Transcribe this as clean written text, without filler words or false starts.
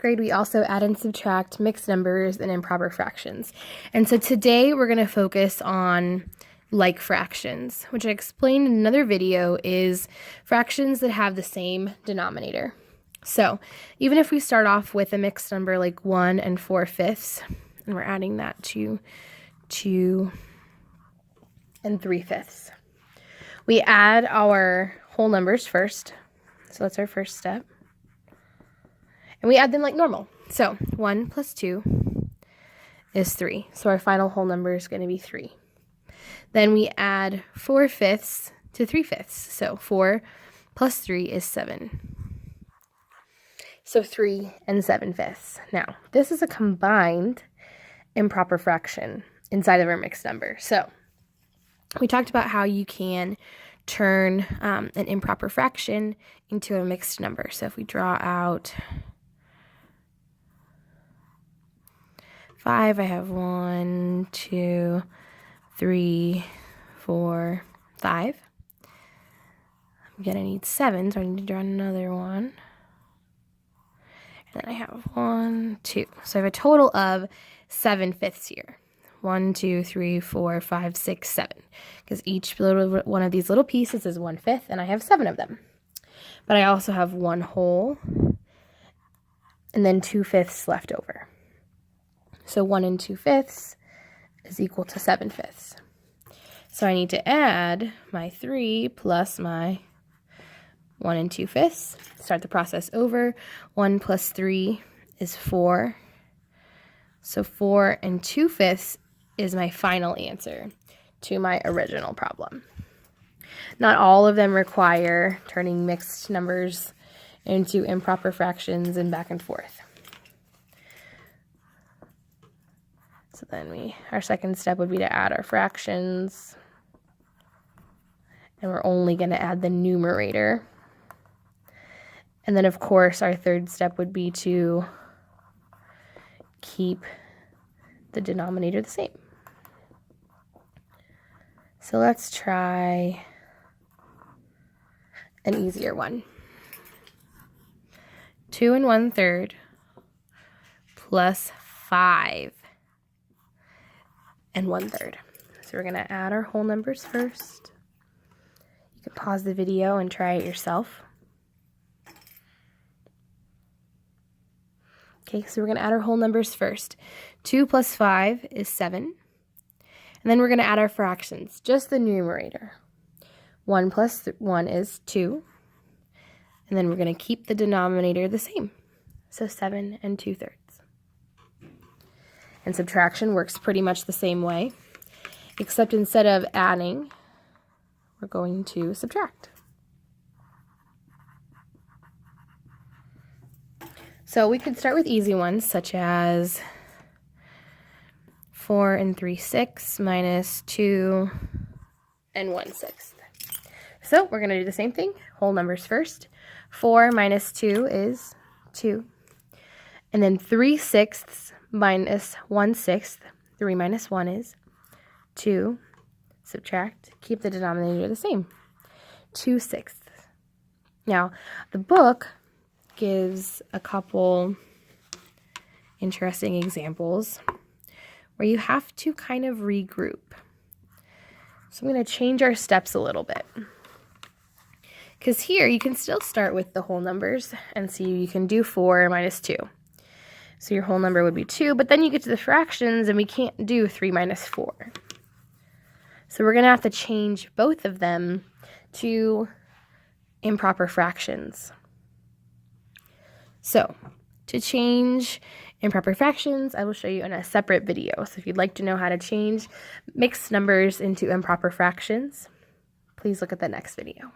grade, we also add and subtract mixed numbers and improper fractions. And so today we're going to focus on like fractions, which I explained in another video is fractions that have the same denominator. So even if we start off with a mixed number like 1 4/5, and we're adding that to 2 3/5, we add our whole numbers first. So that's our first step. And we add them like normal. So 1 plus 2 is 3. So our final whole number is going to be 3. Then we add 4/5 to 3/5. So 4 plus 3 is 7. So 3 7/5. Now, this is a combined improper fraction inside of our mixed number. So we talked about how you can turn an improper fraction into a mixed number. So if we draw out 5, I have 1, 2, 3, 4, 5. I'm going to need 7, so I need to draw another one. And then I have 1, 2. So I have a total of 7/5 here. 1, 2, 3, 4, 5, 6, 7. Because each little one of these little pieces is 1/5, and I have 7 of them. But I also have 1 whole, and then 2/5 left over. So 1 2/5 is equal to 7/5. So I need to add my 3 plus my 1 2/5. Start the process over. 1 plus 3 is 4. So 4 2/5 is my final answer to my original problem. Not all of them require turning mixed numbers into improper fractions and back and forth. So then our second step would be to add our fractions. And we're only going to add the numerator. And then, of course, our third step would be to keep the denominator the same. So let's try an easier one. 2 1/3 plus 5 1/3. So we're going to add our whole numbers first. You can pause the video and try it yourself. Okay, so we're going to add our whole numbers first. 2 plus 5 is 7. And then we're going to add our fractions, just the numerator. 1 plus 1 is 2. And then we're going to keep the denominator the same. So 7 2/3. And subtraction works pretty much the same way, except instead of adding, we're going to subtract. So we could start with easy ones, such as 4 3/6 minus 2 1/6. So we're going to do the same thing, whole numbers first. 4 minus 2 is 2. And then 3/6 minus 1/6, 3 minus 1 is 2. Subtract, keep the denominator the same, 2/6. Now, the book gives a couple interesting examples where you have to kind of regroup. So I'm going to change our steps a little bit. Because here you can still start with the whole numbers and see you can do 4 minus 2. So your whole number would be 2, but then you get to the fractions and we can't do 3 minus 4. So we're going to have to change both of them to improper fractions. So to change improper fractions, I will show you in a separate video. So if you'd like to know how to change mixed numbers into improper fractions, please look at the next video.